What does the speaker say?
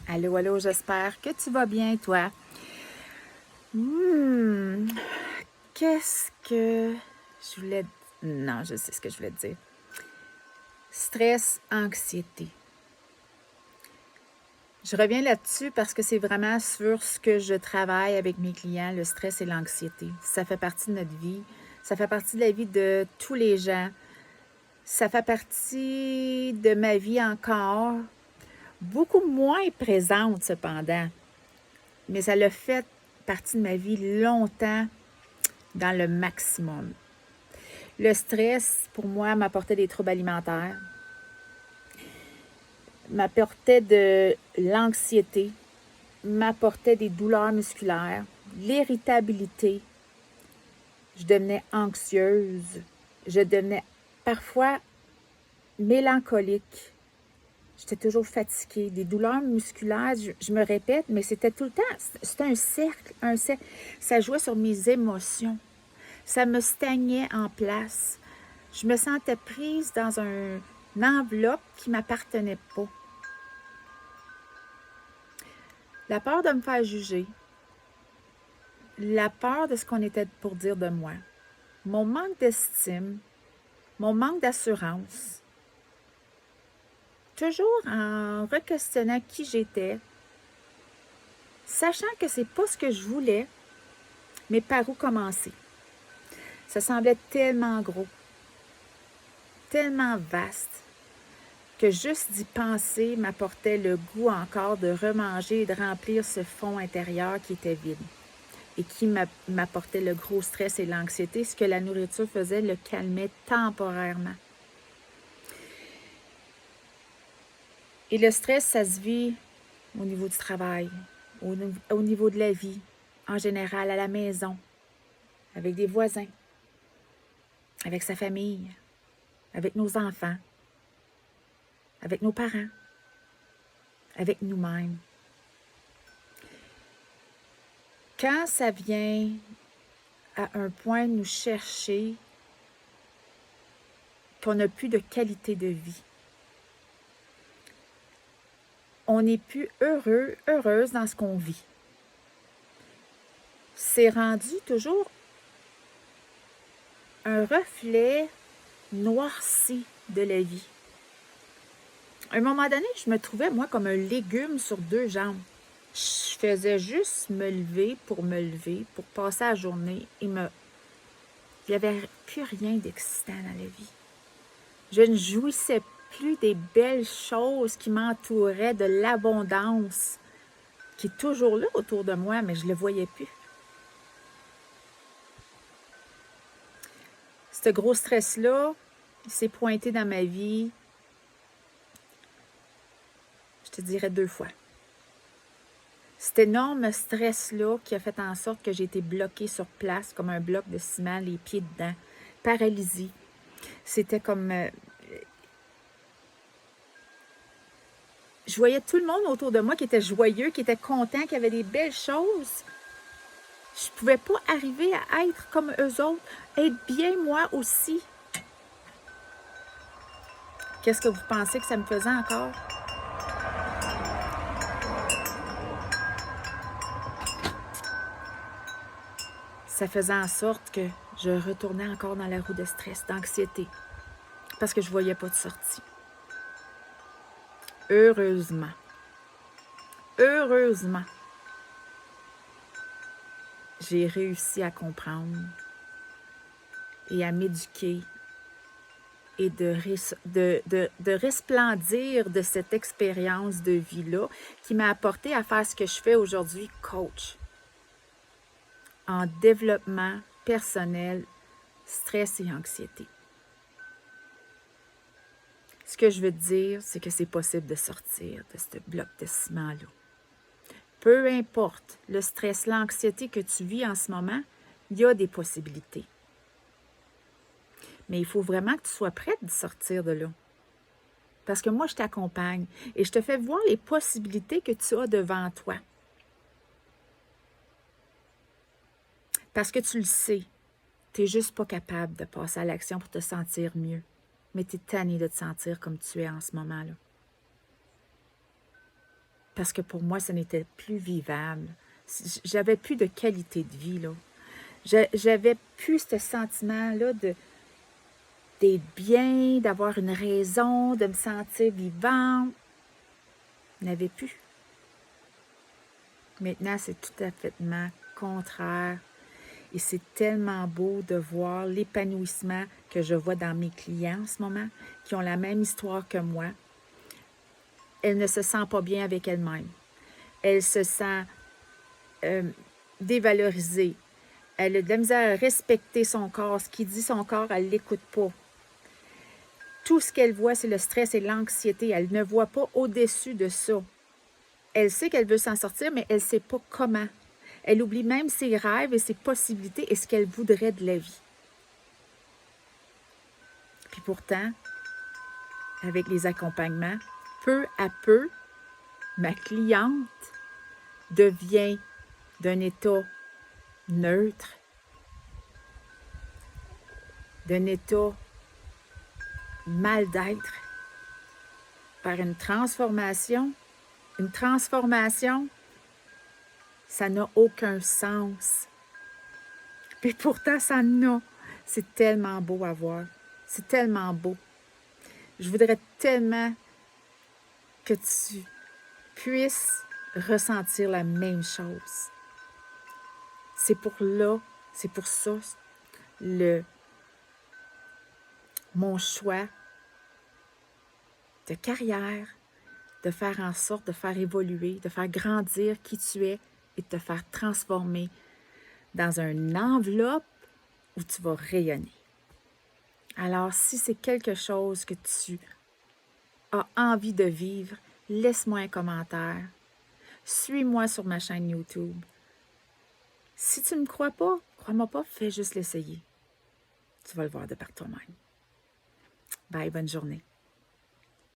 Allô, allô, j'espère que tu vas bien, toi. Qu'est-ce que je voulais... Non, je sais ce que je voulais te dire. Stress, anxiété. Je reviens là-dessus parce que c'est vraiment sur ce que je travaille avec mes clients, le stress et l'anxiété. Ça fait partie de notre vie. Ça fait partie de la vie de tous les gens. Ça fait partie de ma vie encore. Beaucoup moins présente, cependant. Mais ça l'a fait partie de ma vie longtemps dans le maximum. Le stress, pour moi, m'apportait des troubles alimentaires, m'apportait de l'anxiété, m'apportait des douleurs musculaires, l'irritabilité. Je devenais anxieuse, je devenais parfois mélancolique. J'étais toujours fatiguée. Des douleurs musculaires, je me répète, mais c'était tout le temps, c'était un cercle. Ça jouait sur mes émotions. Ça me stagnait en place. Je me sentais prise dans une enveloppe qui ne m'appartenait pas. La peur de me faire juger, la peur de ce qu'on était pour dire de moi, mon manque d'estime, mon manque d'assurance, toujours en re-questionnant qui j'étais, sachant que c'est pas ce que je voulais, mais par où commencer. Ça semblait tellement gros, tellement vaste, que juste d'y penser m'apportait le goût encore de remanger et de remplir ce fond intérieur qui était vide et qui m'apportait le gros stress et l'anxiété. Ce que la nourriture faisait le calmait temporairement. Et le stress, ça se vit au niveau du travail, au niveau de la vie, en général, à la maison, avec des voisins, avec sa famille, avec nos enfants, avec nos parents, avec nous-mêmes. Quand ça vient à un point de nous chercher, qu'on n'a plus de qualité de vie, on n'est plus heureux, heureuse dans ce qu'on vit. C'est rendu toujours un reflet noirci de la vie. À un moment donné, je me trouvais, moi, comme un légume sur deux jambes. Je faisais juste me lever, pour passer la journée il n'y avait plus rien d'excitant dans la vie. Je ne jouissais plus des belles choses qui m'entouraient, de l'abondance qui est toujours là autour de moi, mais je ne le voyais plus. Ce gros stress-là, il s'est pointé dans ma vie, je te dirais 2 fois. Cet énorme stress-là qui a fait en sorte que j'ai été bloquée sur place comme un bloc de ciment, les pieds dedans, paralysée. C'était comme... je voyais tout le monde autour de moi qui était joyeux, qui était content, qui avait des belles choses. Je ne pouvais pas arriver à être comme eux autres, être bien moi aussi. Qu'est-ce que vous pensez que ça me faisait encore? Ça faisait en sorte que je retournais encore dans la roue de stress, d'anxiété, parce que je ne voyais pas de sortie. Heureusement, j'ai réussi à comprendre et à m'éduquer et de resplendir de cette expérience de vie-là qui m'a apporté à faire ce que je fais aujourd'hui, coach en développement personnel, stress et anxiété. Ce que je veux te dire, c'est que c'est possible de sortir de ce bloc de ciment-là. Peu importe le stress, l'anxiété que tu vis en ce moment, il y a des possibilités. Mais il faut vraiment que tu sois prête de sortir de là. Parce que moi, je t'accompagne et je te fais voir les possibilités que tu as devant toi. Parce que tu le sais, tu n'es juste pas capable de passer à l'action pour te sentir mieux. Mais tu es tanné de te sentir comme tu es en ce moment-là. parce que pour moi, ce n'était plus vivable. J'avais plus de qualité de vie, là. J'avais plus ce sentiment-là d'être bien, d'avoir une raison, de me sentir vivante. Je n'avais plus. Maintenant, c'est tout à fait contraire. Et c'est tellement beau de voir l'épanouissement que je vois dans mes clients en ce moment, qui ont la même histoire que moi. Elle ne se sent pas bien avec elle-même. Elle se sent dévalorisée. Elle a de la misère à respecter son corps. Ce qui dit son corps, elle ne l'écoute pas. Tout ce qu'elle voit, c'est le stress et l'anxiété. Elle ne voit pas au-dessus de ça. Elle sait qu'elle veut s'en sortir, mais elle ne sait pas comment. Elle oublie même ses rêves et ses possibilités et ce qu'elle voudrait de la vie. Puis pourtant, avec les accompagnements, peu à peu, ma cliente devient d'un état neutre, d'un état mal d'être, par une transformation. Une transformation, ça n'a aucun sens. Et pourtant, ça en a. C'est tellement beau à voir. C'est tellement beau. Je voudrais tellement que tu puisses ressentir la même chose. C'est pour ça, mon choix de carrière, de faire en sorte de faire évoluer, de faire grandir qui tu es et de te faire transformer dans une enveloppe où tu vas rayonner. Alors, si c'est quelque chose que tu as envie de vivre, laisse-moi un commentaire. Suis-moi sur ma chaîne YouTube. Si tu ne me crois-moi pas, fais juste l'essayer. Tu vas le voir de par toi-même. Bye, bonne journée.